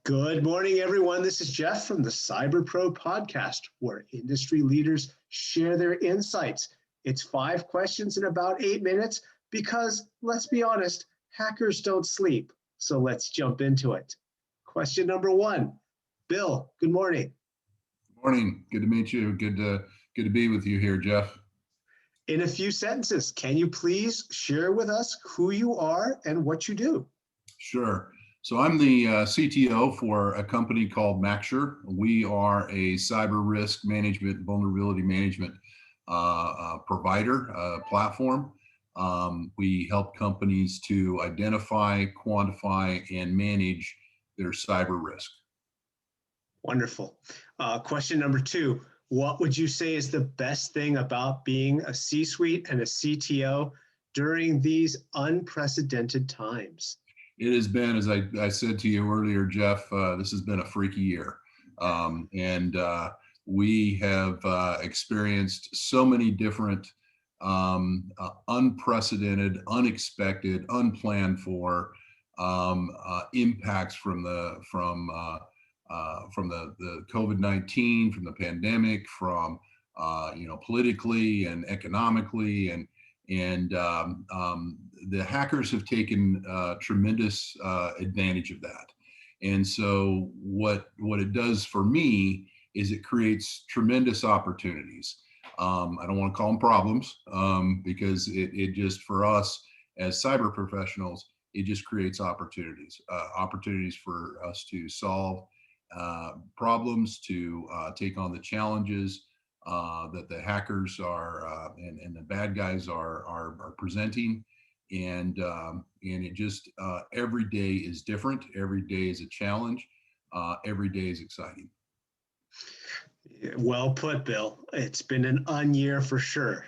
Good morning, everyone. This is Jeff from the Cyber Pro podcast, where industry leaders share their insights. It's 5 questions in about 8 minutes because, let's be honest, hackers don't sleep. So let's jump into it. Question number 1. Bill, good morning. Morning. Good to meet you. Good to be with you here, Jeff. In a few sentences, can you please share with us who you are and what you do? Sure. So I'm the CTO for a company called Maxx. We are a cyber risk management, vulnerability management provider platform. We help companies to identify, quantify, and manage their cyber risk. Wonderful. Question number 2. What would you say is the best thing about being a C-suite and a CTO during these unprecedented times? It has been, as I said to you earlier, Jeff, this has been a freaky year. We have experienced so many different unprecedented, unexpected, unplanned for impacts from the COVID-19, from the pandemic, from politically and economically, and the hackers have taken tremendous advantage of that. And so what it does for me is it creates tremendous opportunities. I don't want to call them problems because it just, for us as cyber professionals, it just creates opportunities for us to solve problems, to take on the challenges that the hackers are and the bad guys are presenting, and it just every day is different. Every day is a challenge. Every day is exciting. Well put, Bill. It's been an year for sure.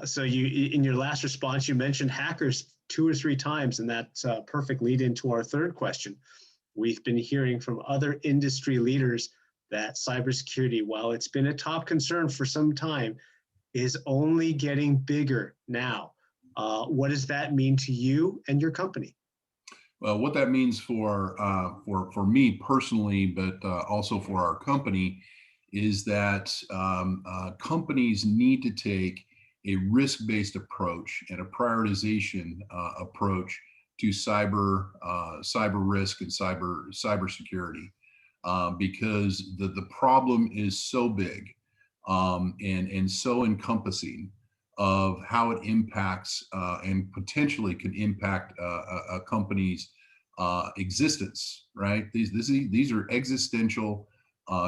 So you, in your last response, you mentioned hackers 2 or 3 times, and that's a perfect lead into our third question. We've been hearing from other industry leaders that cybersecurity, while it's been a top concern for some time, is only getting bigger now. What does that mean to you and your company? Well, what that means for me personally, but also for our company, is that companies need to take a risk-based approach and a prioritization approach to cyber risk and cybersecurity. Because the problem is so big and so encompassing of how it impacts and potentially can impact a company's existence, right? These are existential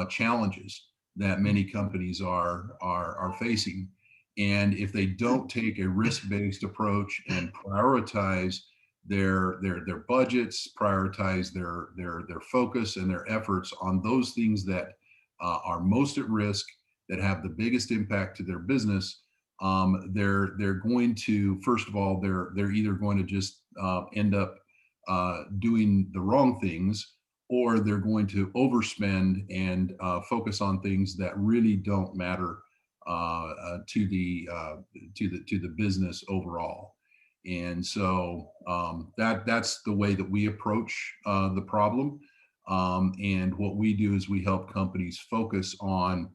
challenges that many companies are facing. And if they don't take a risk-based approach and prioritize their budgets, prioritize their focus and their efforts on those things that are most at risk, that have the biggest impact to their business, they're going to, first of all, they're either going to just end up doing the wrong things, or they're going to overspend and focus on things that really don't matter to the business overall. And so that's the way that we approach the problem. And what we do is we help companies focus on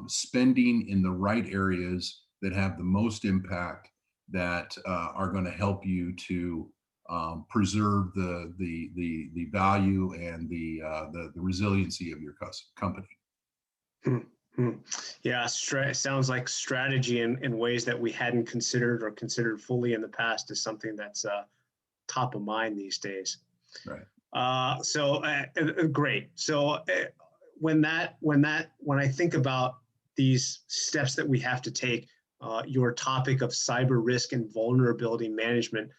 spending in the right areas that have the most impact, that are going to help you to preserve the value and the resiliency of your company. Yeah, it sounds like strategy in ways that we hadn't considered or considered fully in the past is something that's top of mind these days. Right. Great. So when I think about these steps that we have to take, your topic of cyber risk and vulnerability management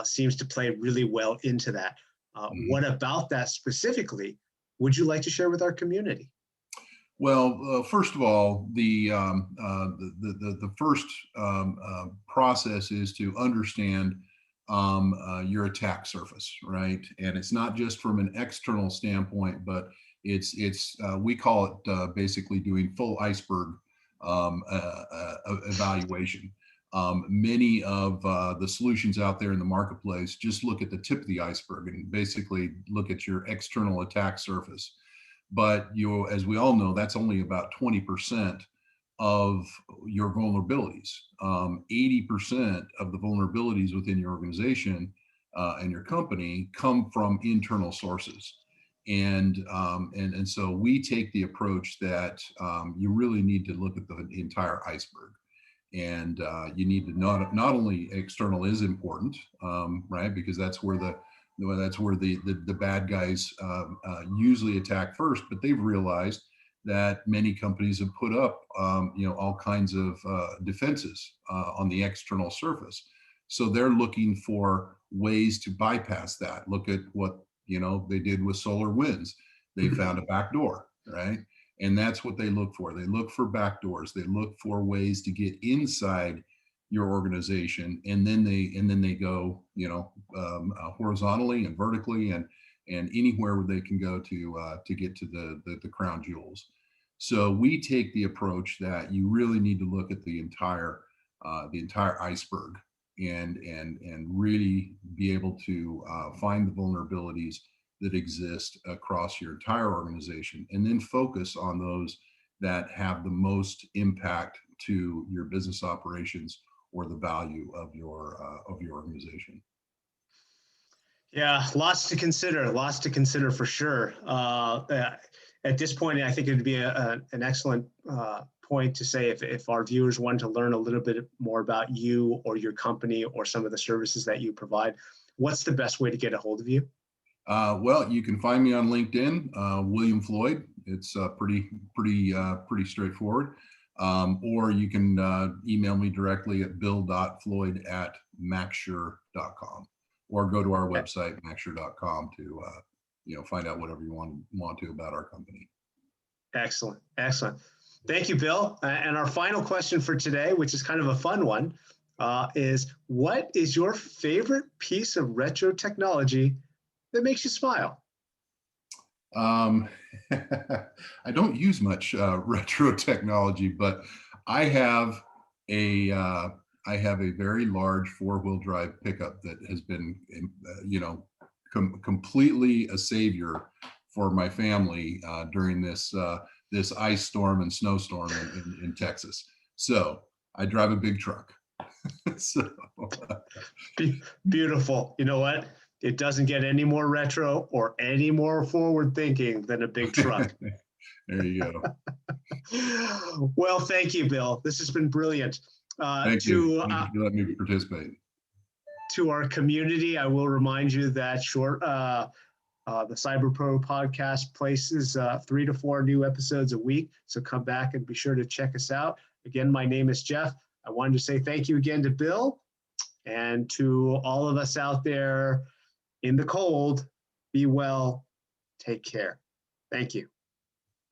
seems to play really well into that. What about that specifically would you like to share with our community? Well, first of all, the first process is to understand your attack surface, right? And it's not just from an external standpoint, but it's we call it basically doing full iceberg evaluation. Many of the solutions out there in the marketplace just look at the tip of the iceberg and basically look at your external attack surface. But as we all know, that's only about 20% of your vulnerabilities. 80% of the vulnerabilities within your organization and your company come from internal sources. And so we take the approach that you really need to look at the entire iceberg. And you need to not only external is important, right? Because that's where the bad guys usually attack first. But they've realized that many companies have put up all kinds of defenses on the external surface. So they're looking for ways to bypass that. Look at what they did with SolarWinds. They found a back door, right? And that's what they look for. They look for backdoors. They look for ways to get inside your organization, and then they go, horizontally and vertically, and anywhere where they can go to get to the crown jewels. So we take the approach that you really need to look at the entire iceberg, and really be able to find the vulnerabilities that exist across your entire organization, and then focus on those that have the most impact to your business operations or the value of your organization. Yeah, lots to consider for sure. At this point, I think it would be an excellent point to say if our viewers want to learn a little bit more about you or your company or some of the services that you provide, what's the best way to get a hold of you? Well, you can find me on LinkedIn, William Floyd. It's pretty straightforward. Or you can email me directly at bill.floyd@maxsure.com, or go to our website, maxsure.com, to find out whatever you want to about our company. Excellent. Thank you, Bill. And our final question for today, which is kind of a fun one, is what is your favorite piece of retro technology that makes you smile? I don't use much retro technology, but I have a very large 4-wheel drive pickup that has been, completely a savior for my family during this ice storm and snowstorm in Texas. So I drive a big truck. So. Beautiful. You know what? It doesn't get any more retro or any more forward thinking than a big truck. There you go. Well, thank you, Bill. This has been brilliant. Thank you. Thank you for letting me participate. To our community, I will remind you that the Cyber Pro podcast places 3 to 4 new episodes a week. So come back and be sure to check us out. Again, my name is Jeff. I wanted to say thank you again to Bill, and to all of us out there in the cold. Be well. Take care. Thank you.